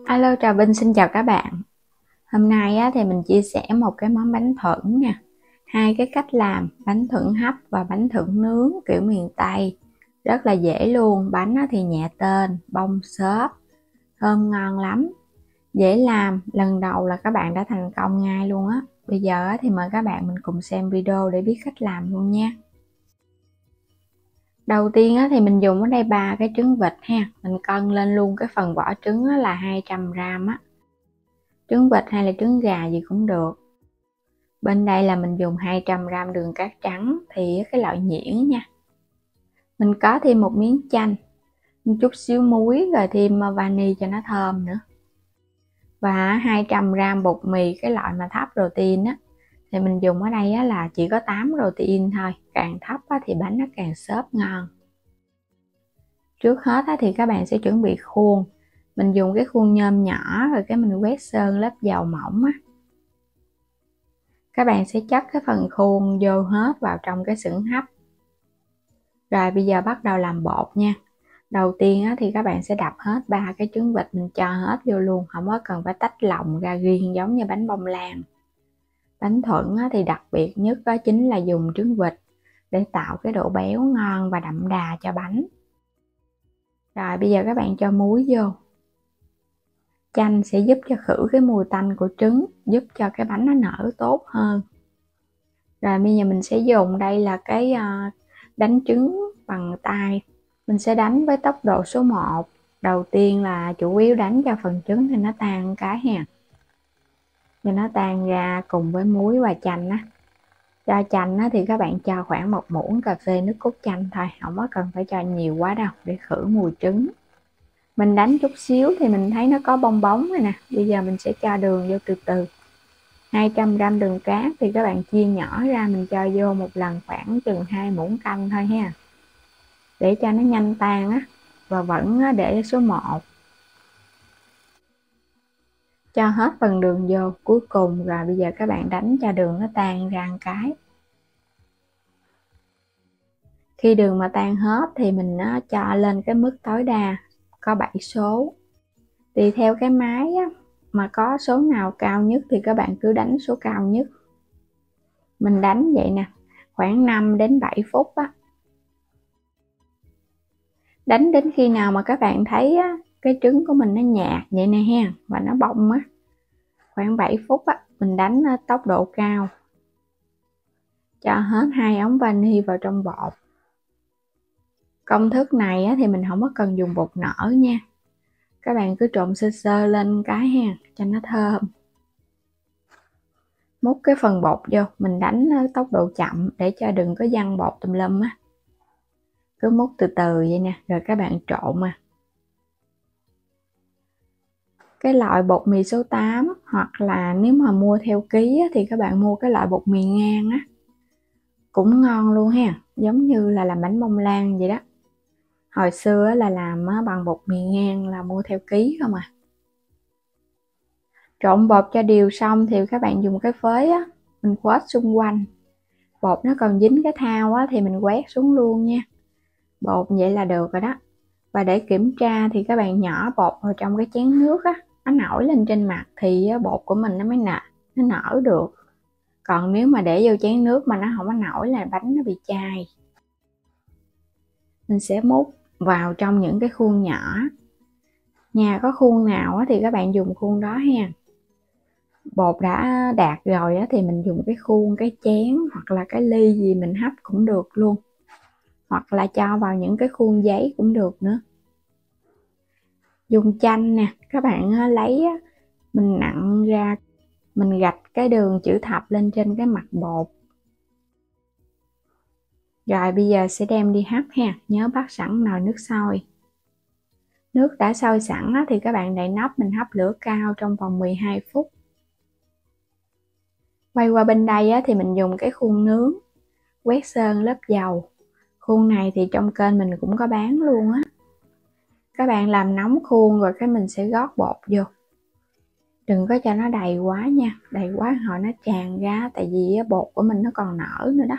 Alo, Trà Vinh xin chào các bạn. Hôm nay thì mình chia sẻ một cái món bánh thuẫn nha. Hai cái cách làm bánh thuẫn hấp và bánh thuẫn nướng kiểu miền Tây. Rất là dễ luôn, bánh thì nhẹ tên, bông xốp, thơm ngon lắm. Dễ làm, lần đầu là các bạn đã thành công ngay luôn á. Bây giờ thì mời các bạn mình cùng xem video để biết cách làm luôn nha. Đầu tiên thì mình dùng ở đây 3 cái trứng vịt ha. Mình cân lên luôn cái phần vỏ trứng là 200g á. Trứng vịt hay là trứng gà gì cũng được. Bên đây là mình dùng 200g đường cát trắng thì cái loại nhuyễn nha. Mình có thêm một miếng chanh, một chút xíu muối rồi thêm vani cho nó thơm nữa. Và 200g bột mì cái loại mà thấp protein á thì mình dùng ở đây là chỉ có 8 protein thôi, càng thấp thì bánh nó càng xốp ngon. Trước hết thì các bạn sẽ chuẩn bị khuôn. Mình dùng cái khuôn nhôm nhỏ rồi cái mình quét sơn lớp dầu mỏng á. Các bạn sẽ chất cái phần khuôn vô hết vào trong cái xửng hấp. Rồi bây giờ bắt đầu làm bột nha. Đầu tiên thì các bạn sẽ đập hết 3 cái trứng vịt, mình cho hết vô luôn, không có cần phải tách lòng ra riêng giống như bánh bông lan. Bánh thuẫn thì đặc biệt nhất đó chính là dùng trứng vịt để tạo cái độ béo ngon và đậm đà cho bánh. Rồi bây giờ các bạn cho muối vô. Chanh sẽ giúp cho khử cái mùi tanh của trứng, giúp cho cái bánh nó nở tốt hơn. Rồi bây giờ mình sẽ dùng đây là cái đánh trứng bằng tay. Mình sẽ đánh với tốc độ số 1. Đầu tiên là chủ yếu đánh cho phần trứng thì nó tan cái ha. Cho nó tan ra cùng với muối và chanh á. Cho chanh thì các bạn cho khoảng 1 muỗng cà phê nước cốt chanh thôi, không có cần phải cho nhiều quá đâu để khử mùi trứng. Mình đánh chút xíu thì mình thấy nó có bong bóng rồi nè. Bây giờ mình sẽ cho đường vô từ từ. 200g đường cát thì các bạn chia nhỏ ra, mình cho vô một lần khoảng chừng 2 muỗng canh thôi ha. Để cho nó nhanh tan á, và vẫn để số 1. Cho hết phần đường vô cuối cùng, rồi bây giờ các bạn đánh cho đường nó tan ra một cái. Khi đường mà tan hết thì mình cho lên cái mức tối đa, có 7 số. Tùy theo cái máy mà có số nào cao nhất thì các bạn cứ đánh số cao nhất. Mình đánh vậy nè, khoảng 5 đến 7 phút á. Đánh đến khi nào mà các bạn thấy cái trứng của mình nó nhạt vậy nè ha, và nó bong á. Khoảng 7 phút mình đánh tốc độ cao. Cho hết 2 ống vani vào trong bột. Công thức này thì mình không có cần dùng bột nở nha. Các bạn cứ trộn sơ sơ lên cái ha, cho nó thơm. Múc cái phần bột vô, mình đánh tốc độ chậm để cho đừng có văng bột tùm lum á. Cứ múc từ từ vậy nè, rồi các bạn trộn cái loại bột mì số 8, hoặc là nếu mà mua theo ký thì các bạn mua cái loại bột mì ngang á, cũng ngon luôn ha, giống như là làm bánh bông lan vậy đó. Hồi xưa là làm bằng bột mì ngang là mua theo ký không à. Trộn bột cho đều xong thì các bạn dùng cái phới mình quét xung quanh. Bột nó còn dính cái thau thì mình quét xuống luôn nha. Bột vậy là được rồi đó. Và để kiểm tra thì các bạn nhỏ bột vào trong cái chén nước nó nổi lên trên mặt thì bột của mình nó mới nó nở được. Còn nếu mà để vô chén nước mà nó không có nổi là bánh nó bị chai. Mình sẽ múc vào trong những cái khuôn nhỏ. Nhà có khuôn nào thì các bạn dùng khuôn đó ha. Bột đã đạt rồi thì mình dùng cái khuôn, cái chén hoặc là cái ly gì mình hấp cũng được luôn. Hoặc là cho vào những cái khuôn giấy cũng được nữa. Dùng chanh nè, các bạn lấy mình nặn ra, mình gạch cái đường chữ thập lên trên cái mặt bột. Rồi bây giờ sẽ đem đi hấp ha, nhớ bắt sẵn nồi nước sôi. Nước đã sôi sẵn thì các bạn đậy nắp, mình hấp lửa cao trong vòng 12 phút. Quay qua bên đây thì mình dùng cái khuôn nướng, quét sơn lớp dầu. Khuôn này thì trong kênh mình cũng có bán luôn á. Các bạn làm nóng khuôn rồi cái mình sẽ gót bột vô. Đừng có cho nó đầy quá nha, đầy quá hồi nó tràn ra, tại vì bột của mình nó còn nở nữa đó.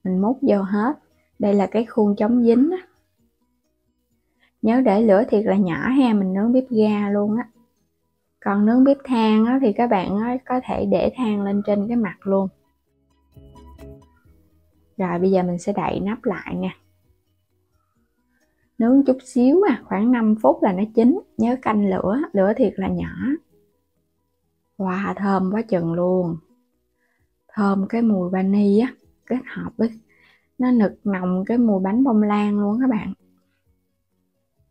Mình múc vô hết. Đây là cái khuôn chống dính á. Nhớ để lửa thiệt là nhỏ ha, mình nướng bếp ga luôn á. Còn nướng bếp than á, thì các bạn á, có thể để than lên trên cái mặt luôn. Rồi bây giờ mình sẽ đậy nắp lại nè. Nướng chút xíu khoảng 5 phút là nó chín. Nhớ canh lửa thiệt là nhỏ. Wow, thơm quá chừng luôn. Thơm cái mùi vani á, kết hợp với nó nực nồng cái mùi bánh bông lan luôn các bạn.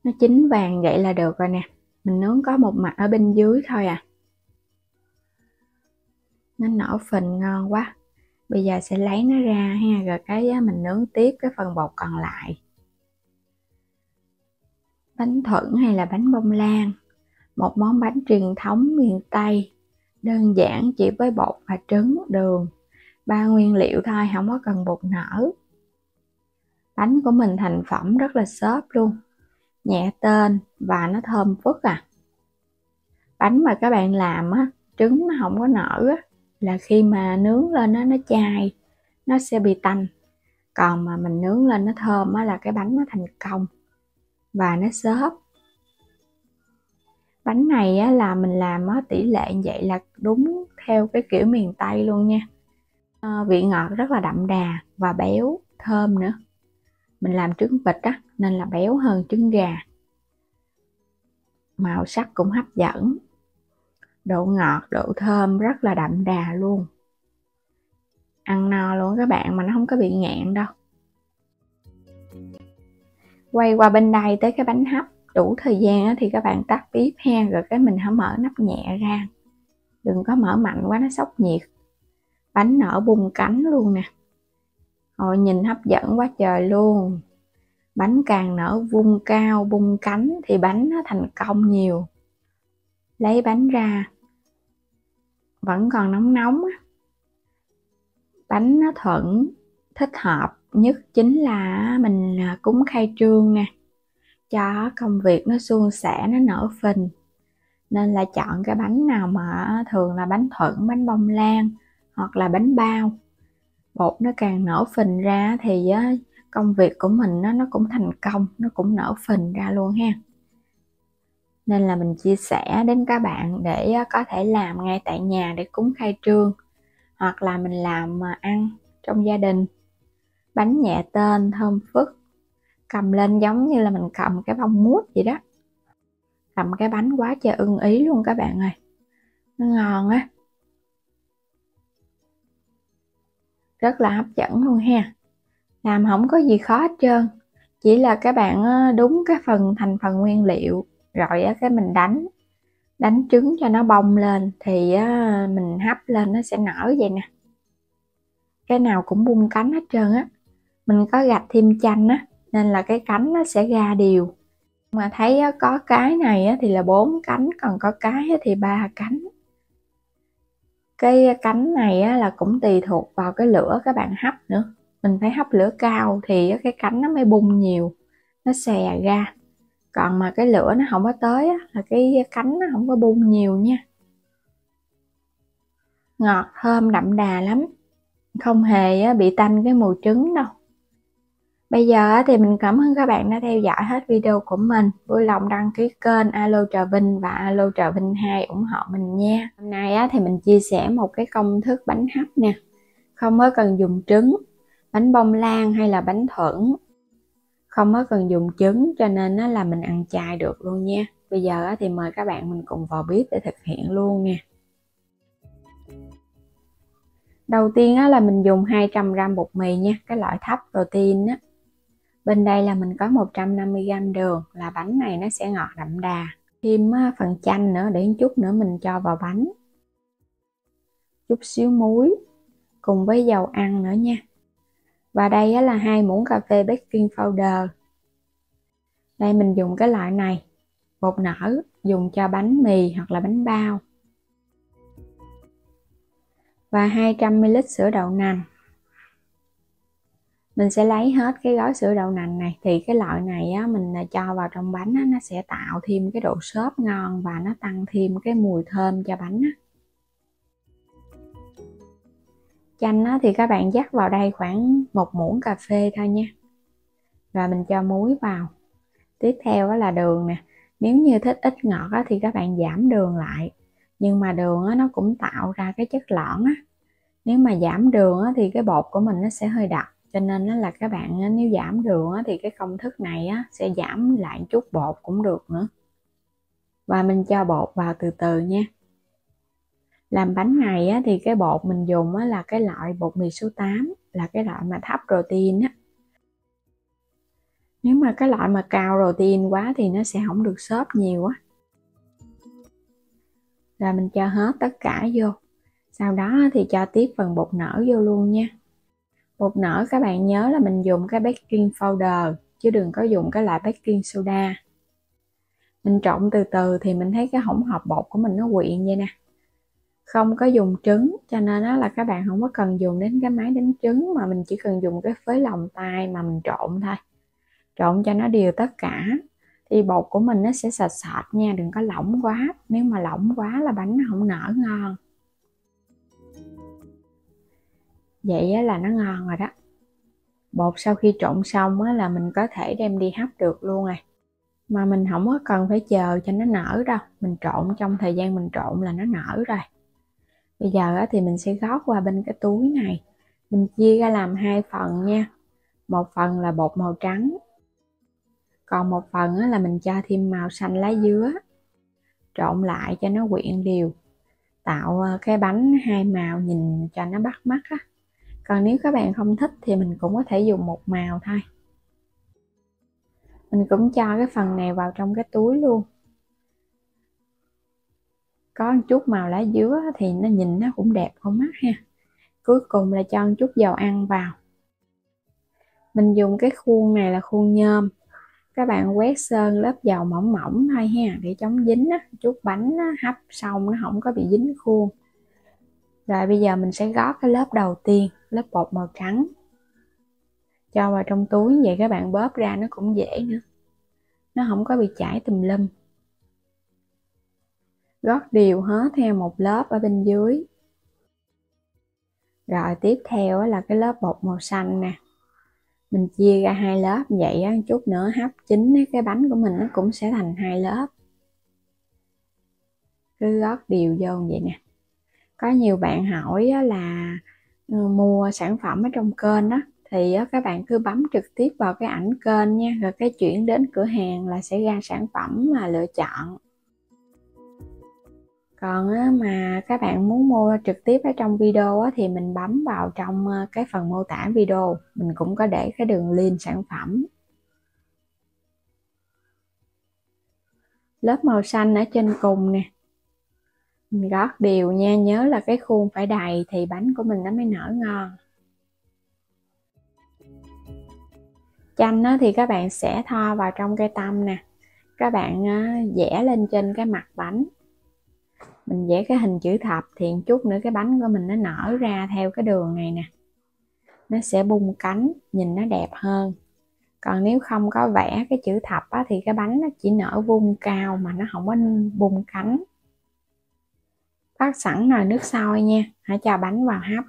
Nó chín vàng vậy là được rồi nè. Mình nướng có một mặt ở bên dưới thôi à. Nó nở phình ngon quá. Bây giờ sẽ lấy nó ra ha, rồi cái mình nướng tiếp cái phần bột còn lại. Bánh thuẫn hay là bánh bông lan, một món bánh truyền thống miền Tây, đơn giản chỉ với bột và trứng, đường, 3 nguyên liệu thôi, không có cần bột nở. Bánh của mình thành phẩm rất là xốp luôn, nhẹ tên và nó thơm phức à. Bánh mà các bạn làm á, trứng nó không có nở á, là khi mà nướng lên nó chai, nó sẽ bị tanh. Còn mà mình nướng lên nó thơm á, là cái bánh nó thành công và nó xốp. Bánh này á, là mình làm á, tỷ lệ vậy là đúng theo cái kiểu miền Tây luôn nha. Vị ngọt rất là đậm đà và béo, thơm nữa. Mình làm trứng vịt á, nên là béo hơn trứng gà. Màu sắc cũng hấp dẫn. Độ ngọt, độ thơm rất là đậm đà luôn. Ăn no luôn các bạn, mà nó không có bị nghẹn đâu. Quay qua bên đây tới cái bánh hấp. Đủ thời gian á, thì các bạn tắt bếp ha, rồi cái mình hãy mở nắp nhẹ ra. Đừng có mở mạnh quá nó sốc nhiệt. Bánh nở bung cánh luôn nè. Hồi nhìn hấp dẫn quá trời luôn. Bánh càng nở vung cao bung cánh thì bánh nó thành công nhiều. Lấy bánh ra, vẫn còn nóng nóng á. Bánh nó thuận, thích hợp nhất chính là mình cúng khai trương nè, cho công việc nó suôn sẻ, nó nở phình. Nên là chọn cái bánh nào mà thường là bánh thuận, bánh bông lan hoặc là bánh bao. Bột nó càng nở phình ra thì công việc của mình nó cũng thành công, nó cũng nở phình ra luôn ha. Nên là mình chia sẻ đến các bạn để có thể làm ngay tại nhà để cúng khai trương, hoặc là mình làm ăn trong gia đình. Bánh nhẹ tên, thơm phức, cầm lên giống như là mình cầm cái bông mút vậy đó. Cầm cái bánh quá trời ưng ý luôn các bạn ơi. Nó ngon á, rất là hấp dẫn luôn ha. Làm không có gì khó hết trơn, chỉ là các bạn đúng cái thành phần nguyên liệu, rồi cái mình đánh trứng cho nó bông lên thì mình hấp lên nó sẽ nở vậy nè. Cái nào cũng bung cánh hết trơn á. Mình có gạch thêm chanh á, nên là cái cánh nó sẽ ra đều. Mà thấy có cái này thì là 4 cánh, còn có cái thì 3 cánh. Cái cánh này là cũng tùy thuộc vào cái lửa các bạn hấp nữa. Mình phải hấp lửa cao thì cái cánh nó mới bung nhiều, nó xè ra. Còn mà cái lửa nó không có tới là cái cánh nó không có bung nhiều nha. Ngọt thơm đậm đà lắm, không hề bị tanh cái mùi trứng đâu. Bây giờ thì mình cảm ơn các bạn đã theo dõi hết video của mình. Vui lòng đăng ký kênh Alo Trà Vinh và Alo Trà Vinh 2 ủng hộ mình nha. Hôm nay thì mình chia sẻ một cái công thức bánh hấp nè, không có cần dùng trứng. Bánh bông lan hay là bánh thuẫn không có cần dùng trứng, cho nên là mình ăn chay được luôn nha. Bây giờ thì mời các bạn mình cùng vào bếp để thực hiện luôn nè. Đầu tiên là mình dùng 200g bột mì nha, cái loại thấp protein á. Bên đây là mình có 150g đường, là bánh này nó sẽ ngọt đậm đà. Thêm phần chanh nữa, để chút nữa mình cho vào bánh. Chút xíu muối cùng với dầu ăn nữa nha. Và đây là 2 muỗng cà phê baking powder. Đây mình dùng cái loại này, bột nở, dùng cho bánh mì hoặc là bánh bao. Và 200ml sữa đậu nành. Mình sẽ lấy hết cái gói sữa đậu nành này, thì cái loại này mình cho vào trong bánh nó sẽ tạo thêm cái độ xốp ngon và nó tăng thêm cái mùi thơm cho bánh á. Chanh thì các bạn dắt vào đây khoảng 1 muỗng cà phê thôi nha. Và mình cho muối vào. Tiếp theo là đường nè. Nếu như thích ít ngọt thì các bạn giảm đường lại, nhưng mà đường nó cũng tạo ra cái chất lõn á. Nếu mà giảm đường thì cái bột của mình nó sẽ hơi đặc, cho nên là các bạn nếu giảm đường thì cái công thức này sẽ giảm lại chút bột cũng được nữa. Và mình cho bột vào từ từ nha. Làm bánh này thì cái bột mình dùng là cái loại bột mì số 8, là cái loại mà thấp protein á. Nếu mà cái loại mà cao protein quá thì nó sẽ không được xốp nhiều á. Rồi mình cho hết tất cả vô. Sau đó thì cho tiếp phần bột nở vô luôn nha. Bột nở các bạn nhớ là mình dùng cái baking powder, chứ đừng có dùng cái loại baking soda. Mình trộn từ từ thì mình thấy cái hỗn hợp bột của mình nó quyện vậy nè. Không có dùng trứng, cho nên là các bạn không có cần dùng đến cái máy đánh trứng, mà mình chỉ cần dùng cái phới lòng tay mà mình trộn thôi. Trộn cho nó đều tất cả. Thì bột của mình nó sẽ sệt sệt nha, đừng có lỏng quá. Nếu mà lỏng quá là bánh nó không nở ngon. Vậy là nó ngon rồi đó. Bột sau khi trộn xong là mình có thể đem đi hấp được luôn rồi. Mà mình không có cần phải chờ cho nó nở đâu. Mình trộn trong thời gian mình trộn là nó nở rồi. Bây giờ thì mình sẽ gót qua bên cái túi này. Mình chia ra làm 2 phần nha. Một phần là bột màu trắng, còn một phần là mình cho thêm màu xanh lá dứa. Trộn lại cho nó quyện đều, tạo cái bánh 2 màu nhìn cho nó bắt mắt á. Còn nếu các bạn không thích thì mình cũng có thể dùng một màu thôi. Mình cũng cho cái phần này vào trong cái túi luôn. Có một chút màu lá dứa thì nó nhìn nó cũng đẹp con mắt ha. Cuối cùng là cho một chút dầu ăn vào. Mình dùng cái khuôn này là khuôn nhôm. Các bạn quét sơn lớp dầu mỏng mỏng thôi ha, để chống dính á, chút bánh hấp xong nó không có bị dính khuôn. Rồi bây giờ mình sẽ gót cái lớp đầu tiên, lớp bột màu trắng. Cho vào trong túi, vậy các bạn bóp ra nó cũng dễ nữa. Nó không có bị chảy tùm lum. Gót đều hết theo một lớp ở bên dưới. Rồi tiếp theo là cái lớp bột màu xanh nè. Mình chia ra 2 lớp vậy á, chút nữa hấp chín cái bánh của mình nó cũng sẽ thành 2 lớp. Cứ gót đều vô vậy nè. Có nhiều bạn hỏi là mua sản phẩm ở trong kênh đó, thì các bạn cứ bấm trực tiếp vào cái ảnh kênh nha, rồi cái chuyển đến cửa hàng là sẽ ra sản phẩm mà lựa chọn. Còn mà các bạn muốn mua trực tiếp ở trong video thì mình bấm vào trong cái phần mô tả video, mình cũng có để cái đường link sản phẩm. Lớp màu xanh ở trên cùng nè, mình gót đều nha, nhớ là cái khuôn phải đầy thì bánh của mình nó mới nở ngon. Chanh thì các bạn sẽ thoa vào trong cây tăm nè. Các bạn vẽ lên trên cái mặt bánh. Mình vẽ cái hình chữ thập thì chút nữa cái bánh của mình nó nở ra theo cái đường này nè. Nó sẽ bung cánh, nhìn nó đẹp hơn. Còn nếu không có vẽ cái chữ thập thì cái bánh nó chỉ nở vuông cao mà nó không có bung cánh. Tắt sẵn nồi nước sôi nha, hãy cho bánh vào hấp.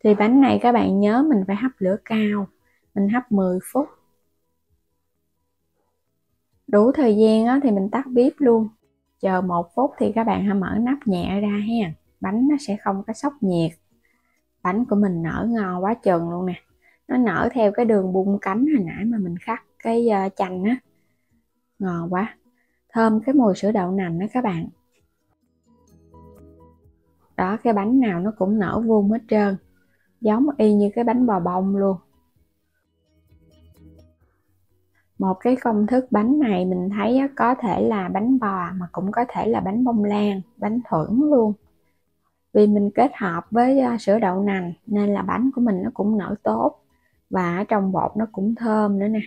Thì bánh này các bạn nhớ mình phải hấp lửa cao. Mình hấp 10 phút. Đủ thời gian thì mình tắt bếp luôn. Chờ 1 phút thì các bạn hãy mở nắp nhẹ ra ha. Bánh nó sẽ không có sốc nhiệt. Bánh của mình nở ngon quá chừng luôn nè. Nó nở theo cái đường bung cánh hồi nãy mà mình khắc cái chanh á. Ngon quá. Thơm cái mùi sữa đậu nành đó các bạn. Đó, cái bánh nào nó cũng nở vuông hết trơn. Giống y như cái bánh bò bông luôn. Một cái công thức bánh này mình thấy có thể là bánh bò mà cũng có thể là bánh bông lan, bánh thuẫn luôn. Vì mình kết hợp với sữa đậu nành nên là bánh của mình nó cũng nở tốt. Và trong bột nó cũng thơm nữa nè.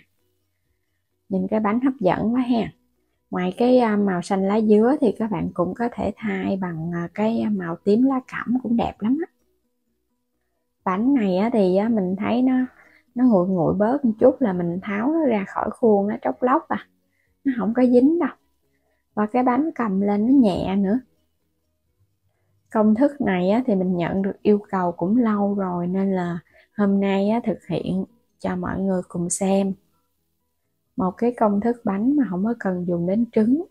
Nhìn cái bánh hấp dẫn quá ha. Ngoài cái màu xanh lá dứa thì các bạn cũng có thể thay bằng cái màu tím lá cẩm cũng đẹp lắm á. Bánh này thì mình thấy nó nguội nguội bớt một chút là mình tháo nó ra khỏi khuôn, nó tróc lóc nó không có dính đâu. Và cái bánh cầm lên nó nhẹ nữa. Công thức này thì mình nhận được yêu cầu cũng lâu rồi nên là hôm nay thực hiện cho mọi người cùng xem. một cái công thức bánh mà không có cần dùng đến trứng.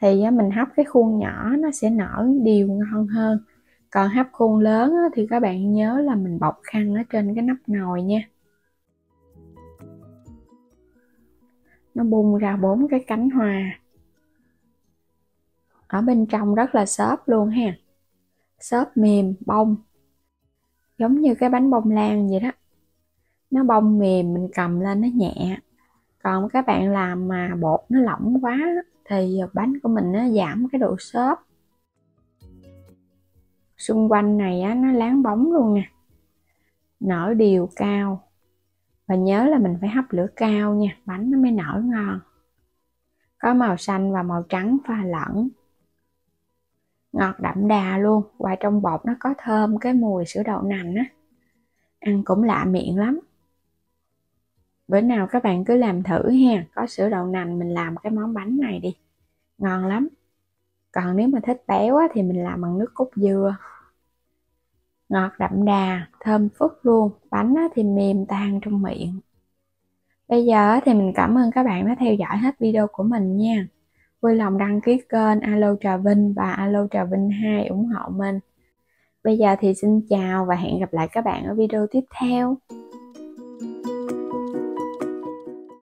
Thì mình hấp cái khuôn nhỏ nó sẽ nở đều ngon hơn. Còn hấp khuôn lớn thì các bạn nhớ là mình bọc khăn ở trên cái nắp nồi nha. Nó bung ra 4 cái cánh hoa. Ở bên trong rất là xốp luôn ha. Xốp mềm bông. Giống như cái bánh bông lan vậy đó. Nó bông mềm, mình cầm lên nó nhẹ. Còn các bạn làm mà bột nó lỏng quá thì bánh của mình nó giảm cái độ xốp. Xung quanh này nó láng bóng luôn nè. Nở đều cao. Và nhớ là mình phải hấp lửa cao nha, bánh nó mới nở ngon. Có màu xanh và màu trắng pha lẫn. Ngọt đậm đà luôn, và trong bột nó có thơm cái mùi sữa đậu nành á. Ăn cũng lạ miệng lắm. Bữa nào các bạn cứ làm thử ha, có sữa đậu nành mình làm cái món bánh này đi. Ngon lắm. Còn nếu mà thích béo thì mình làm bằng nước cốt dừa. Ngọt đậm đà, thơm phức luôn, bánh thì mềm tan trong miệng. Bây giờ thì mình cảm ơn các bạn đã theo dõi hết video của mình nha. Vui lòng đăng ký kênh Alo Trà Vinh và Alo Trà Vinh 2 ủng hộ mình. Bây giờ thì xin chào và hẹn gặp lại các bạn ở video tiếp theo.